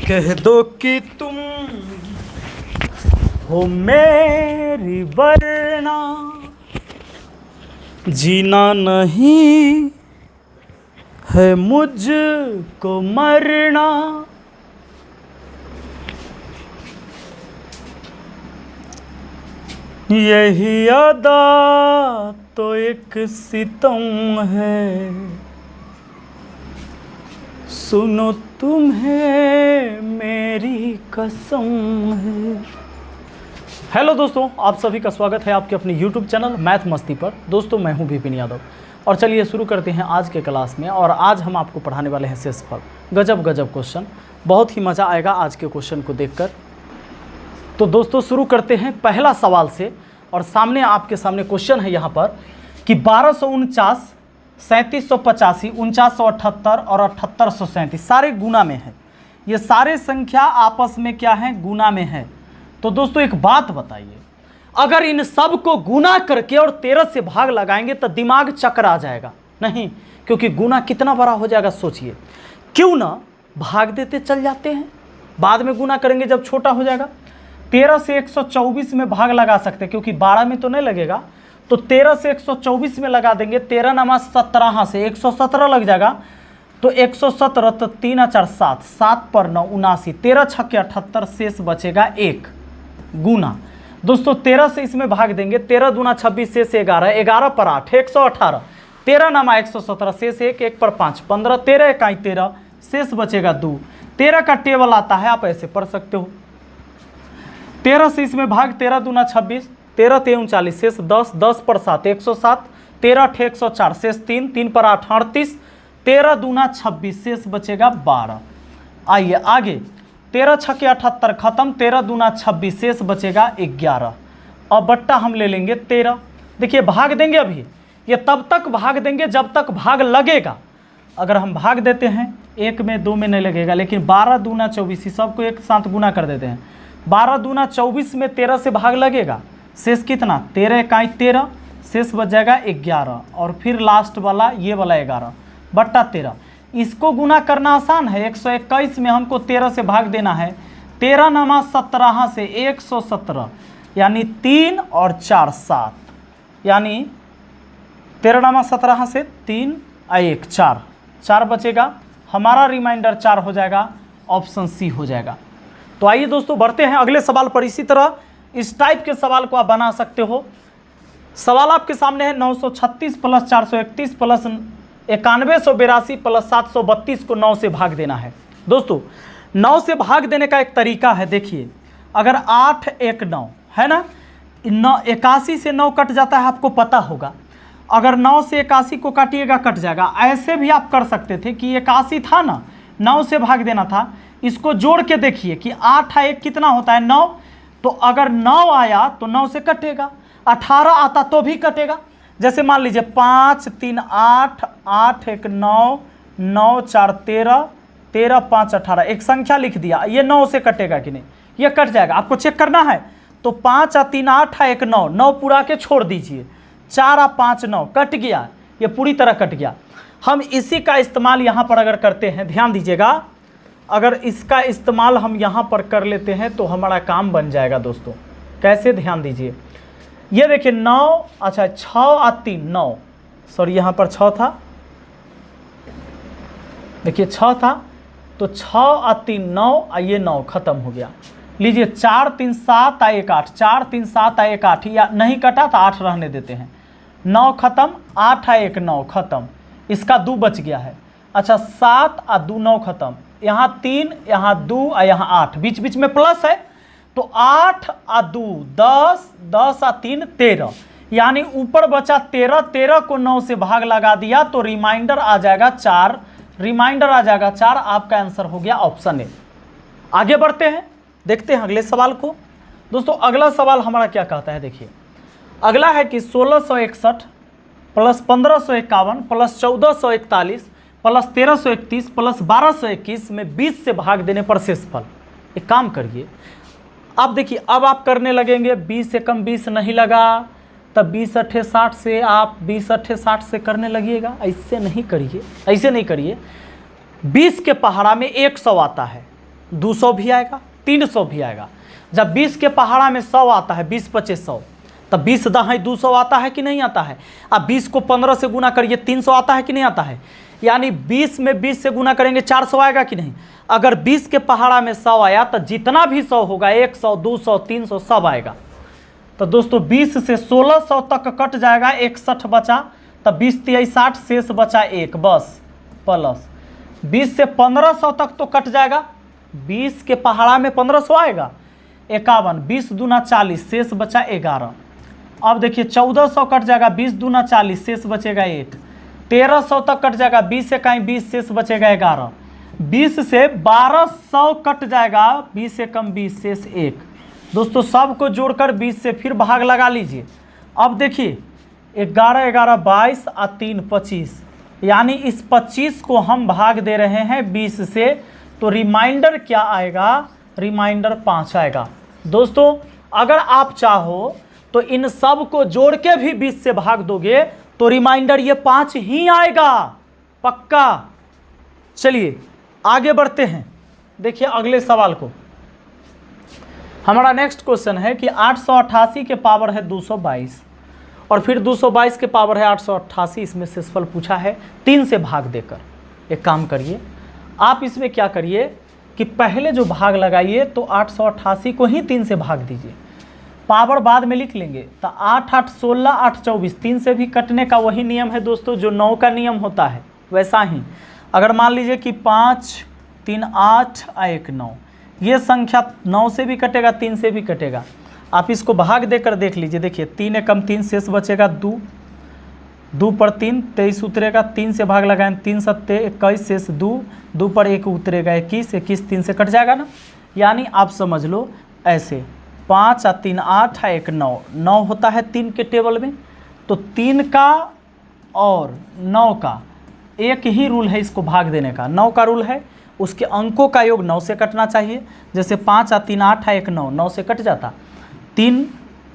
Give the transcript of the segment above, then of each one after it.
कह दो कि तुम हो मेरी वरना जीना नहीं है मुझको मरना। यही अदा तो एक सितम है, सुनो तुम्हें मेरी कसम है। हेलो दोस्तों, आप सभी का स्वागत है आपके अपने YouTube चैनल मैथ मस्ती पर। दोस्तों मैं हूं विपिन यादव और चलिए शुरू करते हैं आज के क्लास में। और आज हम आपको पढ़ाने वाले हैं शेषफल। गजब गजब क्वेश्चन, बहुत ही मज़ा आएगा आज के क्वेश्चन को देखकर। तो दोस्तों शुरू करते हैं पहला सवाल से। और सामने आपके सामने क्वेश्चन है यहाँ पर कि 1249, 3785, 4978 और 7837 सारे गुना में है। ये सारे संख्या आपस में क्या है? गुना में है। तो दोस्तों एक बात बताइए, अगर इन सब को गुना करके और 13 से भाग लगाएंगे तो दिमाग चक्कर आ जाएगा? नहीं, क्योंकि गुना कितना बड़ा हो जाएगा सोचिए। क्यों ना भाग देते चल जाते हैं, बाद में गुना करेंगे जब छोटा हो जाएगा। 13 से 124 में भाग लगा सकते हैं, क्योंकि 12 में तो नहीं लगेगा। तो 13 से 124 में लगा देंगे। 13 नमा 17 से 117 लग जाएगा। तो 117 तो 3 4 7, 7 पर 9 79, 13 छक्के 78, शेष बचेगा 1 गुना। दोस्तों 13 से इसमें भाग देंगे। 13 दूना 26, शेष 11, 11 पर 8 118, 13 नमा 117, शेष 1, 1 पर 5 15, 13 इकाई 13, शेष बचेगा 2। 13 का टेबल आता है, आप ऐसे पढ़ सकते हो। 13 से इसमें भाग, 13 दूना 26, 13 3 39, शेष 10, 10 पर 7 107, 13 8 104, शेष 3, 3 पर 8 38, 13 दूना 26, शेष बचेगा 12। आइए आगे, 13 छक्के 78 खत्म, 13 दूना 26, शेष बचेगा 11। अब बट्टा हम ले लेंगे 13। देखिए भाग देंगे, अभी ये तब तक भाग देंगे जब तक भाग लगेगा। अगर हम भाग देते हैं, 1 में 2 में नहीं लगेगा, लेकिन 12 दूना 24, सबको एक साथ गुना कर देते हैं। 12 दूना 24 में 13 से भाग लगेगा, शेष कितना? 13 इकाई 13, शेष बच जाएगा 11। और फिर लास्ट वाला ये वाला 11 बट्टा 13। इसको गुना करना आसान है। 121 में हमको 13 से भाग देना है। 13 नमा 17 से 117, यानी 3 और 4 7, यानी 13 नमा 17 से 3 1 4, 4 बचेगा। हमारा रिमाइंडर 4 हो जाएगा, ऑप्शन सी हो जाएगा। तो आइए दोस्तों बढ़ते हैं अगले सवाल पर। इसी तरह इस टाइप के सवाल को आप बना सकते हो। सवाल आपके सामने है 936 प्लस 431 प्लस 9182 प्लस 732 को 9 से भाग देना है। दोस्तों 9 से भाग देने का एक तरीका है। देखिए, अगर 8 1 9 है ना, 81 से 9 कट जाता है, आपको पता होगा। अगर 9 से 81 को काटिएगा कट जाएगा। ऐसे भी आप कर सकते थे कि 81 था ना, 9 से भाग देना था। इसको जोड़ के देखिए कि 8 1 कितना होता है? 9। तो अगर 9 आया तो 9 से कटेगा। 18 आता तो भी कटेगा। जैसे मान लीजिए 5 3 8, 8 1 9, 9 4 13, 13 5 18, एक संख्या लिख दिया। ये 9 से कटेगा कि नहीं? ये कट जाएगा, आपको चेक करना है। तो 5 और 3 8 1 9, 9 पूरा के छोड़ दीजिए। 4 और 5 9, कट गया, ये पूरी तरह कट गया। हम इसी का इस्तेमाल यहाँ पर अगर करते हैं, ध्यान दीजिएगा, अगर इसका इस्तेमाल हम यहाँ पर कर लेते हैं तो हमारा काम बन जाएगा दोस्तों। कैसे? ध्यान दीजिए। ये देखिए 9, अच्छा 6 और 3 9, सॉरी यहाँ पर 6 था, देखिए 6 था, तो 6 और 3 9, ये 9 खत्म हो गया। लीजिए 4 3 7 और 1 8, 4 3 7 और 1 8, या नहीं कटा तो 8 रहने देते हैं। 9 खत्म, 8 और 1 9 खत्म, इसका 2 बच गया है। अच्छा 7 और 2 9 खत्म, यहाँ 3, यहाँ 2 और यहाँ 8, बीच बीच में प्लस है। तो 8 और 2 10, 10 और 3 13, यानी ऊपर बचा 13। 13 को 9 से भाग लगा दिया तो रिमाइंडर आ जाएगा 4। रिमाइंडर आ जाएगा 4। आपका आंसर हो गया ऑप्शन ए। आगे बढ़ते हैं, देखते हैं अगले सवाल को। दोस्तों अगला सवाल हमारा क्या कहता है, देखिए अगला है कि 1661 प्लस 1551 प्लस 1441 प्लस 1331 प्लस 1221 में 20 से भाग देने पर शेषफल। एक काम करिए, अब देखिए, अब आप करने लगेंगे 20 से कम 20 नहीं लगा, तब 20 अट्ठे 60 से आप 20 अट्ठे 60 से करने लगिएगा। ऐसे नहीं करिए, ऐसे नहीं करिए। 20 के पहाड़ा में 100 आता है, 200 भी आएगा, 300 भी आएगा। जब 20 के पहाड़ा में 100 आता है, 20 25 100, तब 20 दहाई 200 आता है कि नहीं आता है। अब 20 को 15 से गुना करिए, 300 आता है कि नहीं आता है। यानी 20 में 20 से गुना करेंगे 400 आएगा कि नहीं। अगर 20 के पहाड़ा में 100 आया तो जितना भी 100 होगा 100 200 300 सब आएगा। तो दोस्तों 20 से 1600 तक कट जाएगा, 61 बचा, तब 20 3 60 शेष बचा 1 बस, प्लस 20 से 1500 तक तो कट जाएगा, 20 के पहाड़ा में 1500 आएगा, 51, 20 दूना 40 शेष बचा 11। अब देखिए 1400 कट जाएगा, 20 दूना 40 शेष बचेगा 1, 1300 तक कट जाएगा, 20 इकाई 20 शेष बचेगा 11, 20 से 1200 कट जाएगा, 20 से कम 20 शेष 1। दोस्तों सबको जोड़कर 20 से फिर भाग लगा लीजिए। अब देखिए 11 11 22 और 3 25, यानी इस 25 को हम भाग दे रहे हैं 20 से, तो रिमाइंडर क्या आएगा, रिमाइंडर 5 आएगा। दोस्तों अगर आप चाहो तो इन सब को जोड़ के भी 20 से भाग दोगे तो रिमाइंडर ये 5 ही आएगा, पक्का। चलिए आगे बढ़ते हैं, देखिए अगले सवाल को। हमारा नेक्स्ट क्वेश्चन है कि 888 के पावर है 222 और फिर 222 के पावर है 888, इसमें शेषफल पूछा है 3 से भाग देकर। एक काम करिए, आप इसमें क्या करिए कि पहले जो भाग लगाइए तो 888 को ही 3 से भाग दीजिए, पावर बाद में लिख लेंगे। तो 8 8 16 8 24, 3 से भी कटने का वही नियम है दोस्तों जो 9 का नियम होता है, वैसा ही। अगर मान लीजिए कि 5 3 8 1 9, ये संख्या 9 से भी कटेगा 3 से भी कटेगा। आप इसको भाग देकर देख लीजिए, देखिए 3 एकम 3 शेष बचेगा 2, 2 पर 3 23 उतरेगा, 3 से भाग लगाएं 3 7 21 शेष 2, 2 पर 1 उतरेगा 21, 21 3 से कट जाएगा ना। यानी आप समझ लो ऐसे 5 और 3 8 है 1 9, 9 होता है 3 के टेबल में, तो 3 का और 9 का एक ही रूल है इसको भाग देने का। 9 का रूल है उसके अंकों का योग 9 से कटना चाहिए। जैसे 5 और 3 8 है 1 9, 9 से कट जाता। 3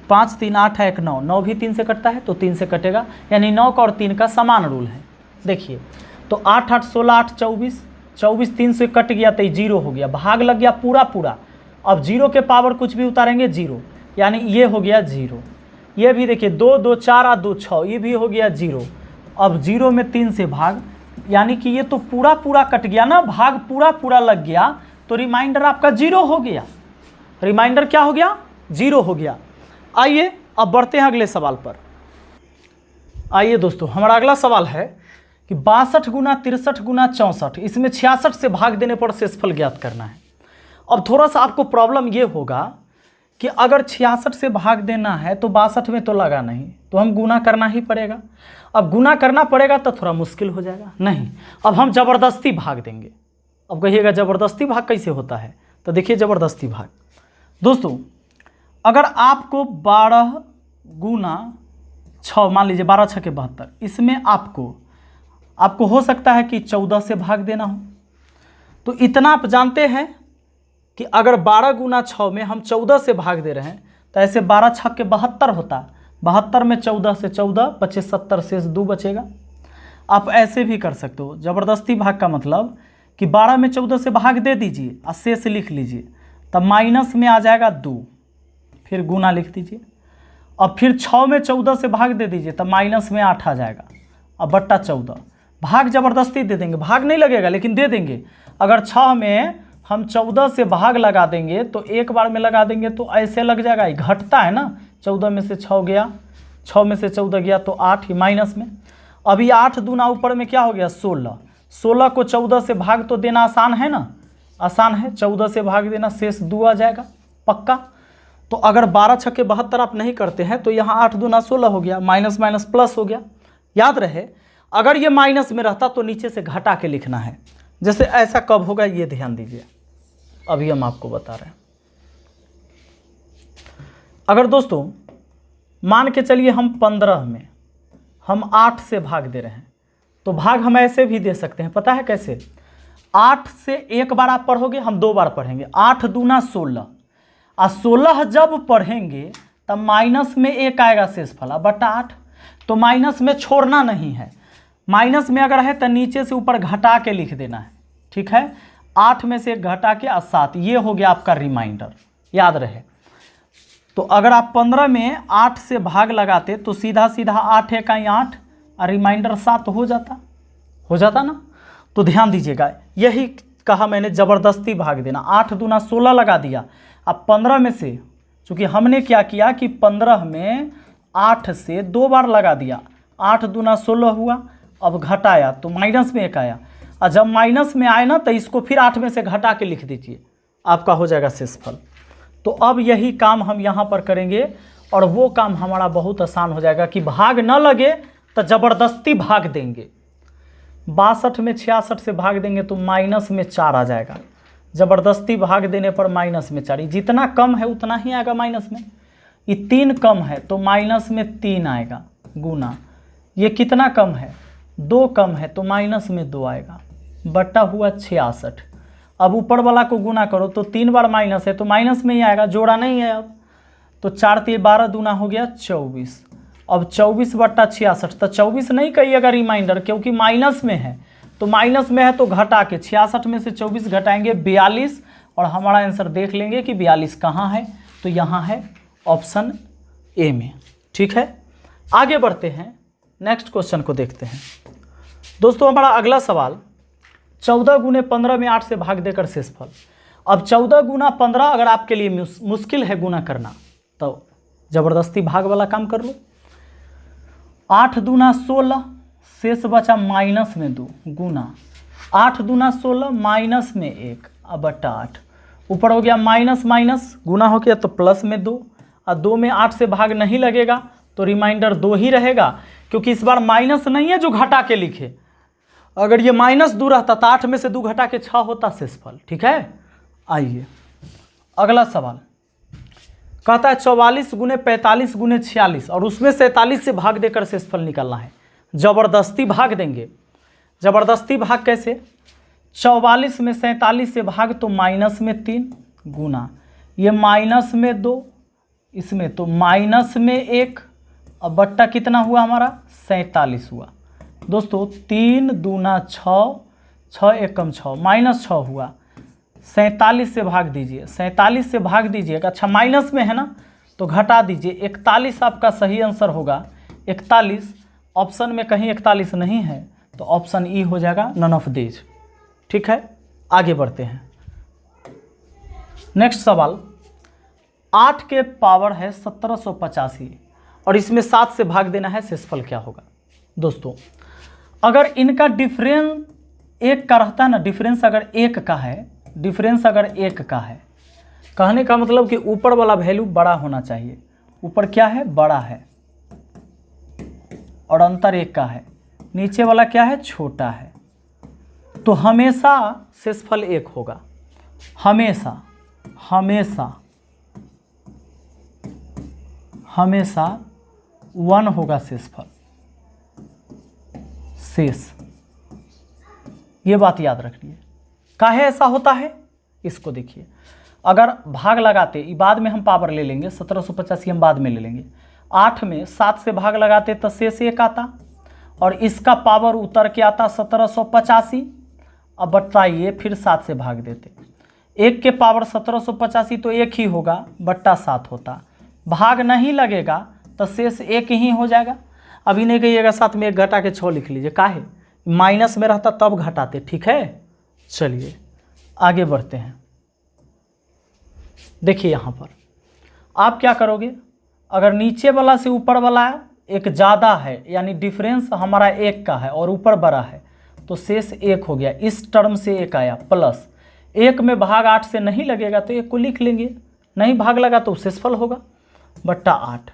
5 3 8 है 1 9, 9 भी 3 से कटता है तो 3 से कटेगा, यानी 9 का और 3 का समान रूल है। देखिए तो 8 8 16 8 24, 24 3 से कट गया तो ये 0 हो गया, भाग लग गया पूरा पूरा। अब 0 के पावर कुछ भी उतारेंगे 0, यानी ये हो गया 0। ये भी देखिए 2 2 4 और 2 6, ये भी हो गया 0। अब 0 में 3 से भाग, यानी कि ये तो पूरा पूरा कट गया ना, भाग पूरा पूरा लग गया, तो रिमाइंडर आपका 0 हो गया। रिमाइंडर क्या हो गया, 0 हो गया। आइए अब बढ़ते हैं अगले सवाल पर। आइए दोस्तों हमारा अगला सवाल है कि 62 गुना 63 गुना 64, इसमें 66 से भाग देने पर शेषफल ज्ञात करना है। अब थोड़ा सा आपको प्रॉब्लम ये होगा कि अगर 66 से भाग देना है तो 62 में तो लगा नहीं, तो हम गुना करना ही पड़ेगा। अब गुना करना पड़ेगा तो थोड़ा मुश्किल हो जाएगा, नहीं अब हम ज़बरदस्ती भाग देंगे। अब कहिएगा ज़बरदस्ती भाग कैसे होता है, तो देखिए ज़बरदस्ती भाग दोस्तों, अगर आपको 12 गुना 6, मान लीजिए 12 6 के 72, इसमें आपको हो सकता है कि 14 से भाग देना हो। तो इतना आप जानते हैं कि अगर 12 गुना 6 में हम 14 से भाग दे रहे हैं तो ऐसे 12 6 के 72 होता है, 72 में 14 से 14 25 70 शेष 2 बचेगा। आप ऐसे भी कर सकते हो, ज़बरदस्ती भाग का मतलब कि 12 में 14 से भाग दे दीजिए और शेष लिख लीजिए, तब माइनस में आ जाएगा 2, फिर गुना लिख दीजिए। अब फिर 6 में 14 से भाग दे दीजिए, तब माइनस में 8 आ जाएगा, अब बट्टा 14। भाग ज़बरदस्ती दे देंगे, भाग नहीं लगेगा लेकिन दे देंगे। अगर 6 में हम 14 से भाग लगा देंगे तो एक बार में लगा देंगे तो ऐसे लग जाएगा, घटता है ना, 14 में से 6 गया, 6 में से 14 गया तो 8 ही माइनस में। अभी 8 दूना ऊपर में क्या हो गया 16, 16 को 14 से भाग तो देना आसान है ना, आसान है, 14 से भाग देना, शेष 2 आ जाएगा पक्का। तो अगर 12 6 के 72 आप नहीं करते हैं तो यहाँ 8 दूना 16 हो गया, माइनस माइनस प्लस हो गया। याद रहे अगर ये माइनस में रहता तो नीचे से घटा के लिखना है। जैसे ऐसा कब होगा ये ध्यान दीजिए, अभी हम आपको बता रहे हैं। अगर दोस्तों मान के चलिए हम 15 में हम 8 से भाग दे रहे हैं, तो भाग हम ऐसे भी दे सकते हैं, पता है कैसे? 8 से एक बार आप पढ़ोगे, हम 2 बार पढ़ेंगे, 8 दूना 16, और 16 जब पढ़ेंगे तब माइनस में 1 आएगा शेषफल, बटा 8। तो माइनस में छोड़ना नहीं है, माइनस में अगर है तो नीचे से ऊपर घटा के लिख देना है, ठीक है। 8 में से 1 घटा के 7, ये हो गया आपका रिमाइंडर, याद रहे। तो अगर आप 15 में 8 से भाग लगाते तो सीधा सीधा 8 × 8 और रिमाइंडर 7 हो जाता ना। तो ध्यान दीजिएगा, यही कहा मैंने, ज़बरदस्ती भाग देना। 8 दूना 16 लगा दिया। अब 15 में से, चूँकि हमने क्या किया कि 15 में 8 से 2 बार लगा दिया, 8 दूना 16 हुआ। अब घटाया तो माइनस में 1 आया, और जब माइनस में आए ना तो इसको फिर 8 में से घटा के लिख दीजिए, आपका हो जाएगा शेषफल। तो अब यही काम हम यहाँ पर करेंगे, और वो काम हमारा बहुत आसान हो जाएगा कि भाग न लगे तो ज़बरदस्ती भाग देंगे। 62 में 66 से भाग देंगे तो माइनस में 4 आ जाएगा। ज़बरदस्ती भाग देने पर माइनस में 4, जितना कम है उतना ही आएगा माइनस में। ये 3 कम है तो माइनस में 3 आएगा गुना। ये कितना कम है, 2 कम है तो माइनस में 2 आएगा, बटा हुआ 66। अब ऊपर वाला को गुना करो तो 3 बार माइनस है तो माइनस में ही आएगा, जोड़ा नहीं है अब। तो 4 × 12 दूना हो गया 24। अब 24 बटा 66, तो 24 नहीं कहिएगा रिमाइंडर, क्योंकि माइनस में है। तो माइनस में है तो घटा के 66 में से 24 घटाएंगे 42, और हमारा आंसर देख लेंगे कि 42 कहाँ है। तो यहाँ है ऑप्शन ए में। ठीक है, आगे बढ़ते हैं, नेक्स्ट क्वेश्चन को देखते हैं। दोस्तों हमारा अगला सवाल, 14 × 15 में 8 से भाग देकर शेषफल। अब 14 × 15 अगर आपके लिए मुश्किल है गुना करना तो ज़बरदस्ती भाग वाला काम कर लो। 8 दूना 16, शेष बचा माइनस में 2 गुना 8 दूना 16 माइनस में 1 अब बटा 8, ऊपर हो गया माइनस माइनस, गुना हो गया तो प्लस में 2, और 2 में 8 से भाग नहीं लगेगा तो रिमाइंडर 2 ही रहेगा, क्योंकि इस बार माइनस नहीं है जो घटा के लिखे। अगर ये माइनस 2 रहता तो 8 में से 2 घटा के 6 होता शेषफल। ठीक है, आइए अगला सवाल कहता है 44 × 45 × 46, और उसमें 47 से भाग देकर शेषफल निकालना है। ज़बरदस्ती भाग देंगे। ज़बरदस्ती भाग कैसे, 44 में 47 से भाग तो माइनस में 3 गुना ये माइनस में 2, इसमें तो माइनस में 1, अब बट्टा कितना हुआ हमारा 47 हुआ। दोस्तों 3 दूना 6, 6 एकम 6 माइनस 6 हुआ। 47 से भाग दीजिए, 47 से भाग दीजिएगा, अच्छा माइनस में है ना तो घटा दीजिए, 41 आपका सही आंसर होगा। 41 ऑप्शन में कहीं 41 नहीं है तो ऑप्शन ई हो जाएगा, नन ऑफ दीज। ठीक है, आगे बढ़ते हैं। नेक्स्ट सवाल, 8 के पावर है 1785 और इसमें 7 से भाग देना है, शेषफल क्या होगा। दोस्तों अगर इनका डिफरेंस 1 का रहता है ना, डिफरेंस अगर 1 का है, डिफरेंस अगर 1 का है, कहने का मतलब कि ऊपर वाला वैल्यू बड़ा होना चाहिए। ऊपर क्या है, बड़ा है, और अंतर 1 का है, नीचे वाला क्या है, छोटा है, तो हमेशा शेषफल 1 होगा। हमेशा हमेशा हमेशा 1 होगा शेषफल, शेष। ये बात याद रखनी है। काहे ऐसा होता है, इसको देखिए। अगर भाग लगाते, बाद में हम पावर ले लेंगे, 1785 हम बाद में ले लेंगे। 8 में 7 से भाग लगाते तो शेष 1 आता, और इसका पावर उतर के आता 1785। अब बताइए फिर 7 से भाग देते, 1 के पावर 1785 तो 1 ही होगा, बट्टा 7 होता। भाग नहीं लगेगा तो शेष 1 ही हो जाएगा। अभी नहीं कहिएगा 7 में 1 घटा के 6 लिख लीजिए, काहे, माइनस में रहता तब घटाते। ठीक है, चलिए आगे बढ़ते हैं। देखिए यहाँ पर आप क्या करोगे, अगर नीचे वाला से ऊपर वाला एक ज़्यादा है, यानी डिफरेंस हमारा 1 का है और ऊपर बड़ा है, तो शेष 1 हो गया। इस टर्म से 1 आया, प्लस 1 में भाग 8 से नहीं लगेगा तो 1 को लिख लेंगे, नहीं भाग लगा तो शेषफल होगा, बट्टा 8।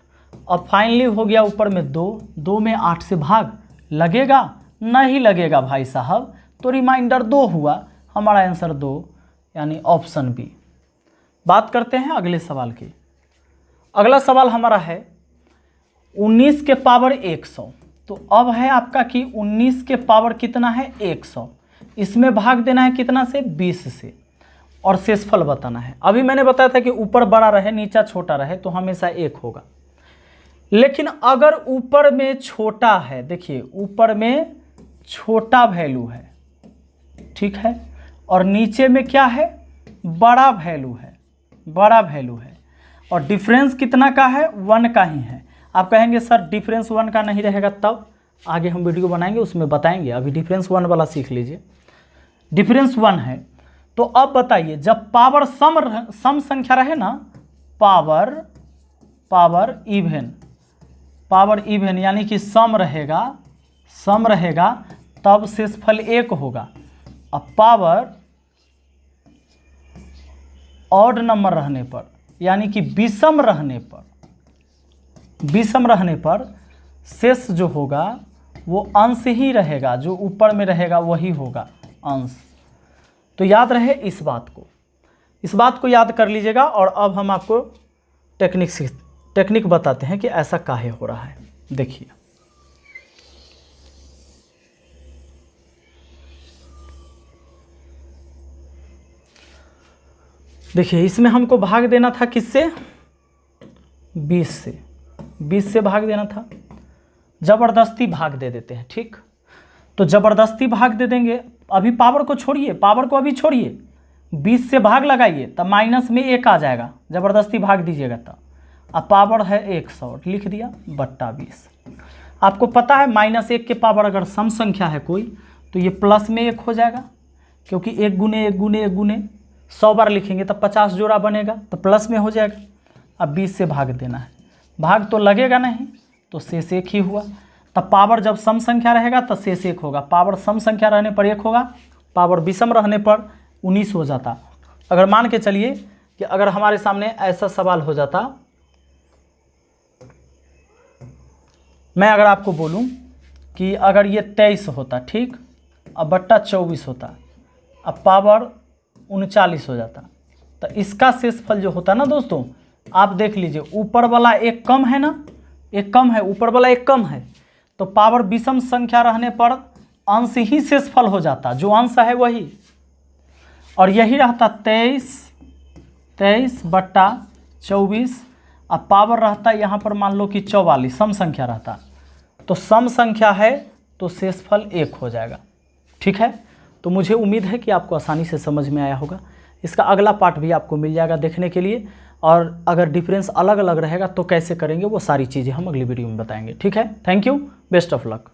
अब फाइनली हो गया ऊपर में 2, 2 में 8 से भाग लगेगा, नहीं लगेगा भाई साहब, तो रिमाइंडर 2 हुआ, हमारा आंसर 2 यानी ऑप्शन बी। बात करते हैं अगले सवाल की। अगला सवाल हमारा है 19 के पावर 100। तो अब है आपका कि 19 के पावर कितना है, 100। इसमें भाग देना है कितना से, 20 से, और शेषफल बताना है। अभी मैंने बताया था कि ऊपर बड़ा रहे नीचा छोटा रहे तो हमेशा 1 होगा। लेकिन अगर ऊपर में छोटा है, देखिए ऊपर में छोटा वैल्यू है, ठीक है, और नीचे में क्या है, बड़ा वैल्यू है, बड़ा वैल्यू है। और डिफरेंस कितना का है, 1 का ही है। आप कहेंगे सर डिफरेंस 1 का नहीं रहेगा, तब आगे हम वीडियो बनाएंगे उसमें बताएंगे, अभी डिफरेंस 1 वाला सीख लीजिए। डिफरेंस 1 है। तो अब बताइए, जब पावर सम संख्या रहे ना, पावर इवन यानी कि सम रहेगा तब शेषफल 1 होगा। अब पावर ऑड नंबर रहने पर यानी कि विषम रहने पर शेष जो होगा वो अंश ही रहेगा, जो ऊपर में रहेगा वही होगा अंश। तो याद रहे इस बात को याद कर लीजिएगा। और अब हम आपको टेक्निक बताते हैं कि ऐसा काहे हो रहा है। देखिए इसमें हमको भाग देना था किससे, 20 से भाग देना था। ज़बरदस्ती भाग दे देते हैं, ठीक। तो ज़बरदस्ती भाग दे देंगे, अभी पावर को अभी छोड़िए, 20 से भाग लगाइए तब माइनस में 1 आ जाएगा, ज़बरदस्ती भाग दीजिएगा तब। अब पावर है 100, लिख दिया बट्टा 20। आपको पता है -1 के पावर अगर सम संख्या है कोई तो ये प्लस में 1 हो जाएगा, क्योंकि 1 गुने 1 गुने 1 गुने 100 बार लिखेंगे तब 50 जोड़ा बनेगा, तो प्लस में हो जाएगा। अब 20 से भाग देना है, भाग तो लगेगा नहीं, तो शेष 1 ही हुआ। तब पावर जब सम संख्या रहेगा तो शेष 1 होगा। पावर सम संख्या रहने पर 1 होगा, पावर विषम रहने पर 19 हो जाता। अगर मान के चलिए कि अगर हमारे सामने ऐसा सवाल हो जाता, मैं अगर आपको बोलूं कि अगर ये 23 होता, ठीक, अब बट्टा 24 होता, अब पावर 39 हो जाता, तो इसका शेषफल जो होता ना दोस्तों, आप देख लीजिए ऊपर वाला 1 कम है ना, 1 कम है, ऊपर वाला 1 कम है, तो पावर विषम संख्या रहने पर अंश ही शेषफल हो जाता, जो अंश है वही। और यही रहता 23 बट्टा 24। अब पावर रहता यहाँ पर मान लो कि 44, सम संख्या रहता, तो सम संख्या है तो शेषफल 1 हो जाएगा, ठीक है। तो मुझे उम्मीद है कि आपको आसानी से समझ में आया होगा। इसका अगला पार्ट भी आपको मिल जाएगा देखने के लिए, और अगर डिफरेंस अलग अलग रहेगा तो कैसे करेंगे वो सारी चीज़ें हम अगली वीडियो में बताएंगे, ठीक है। Thank you, best of luck.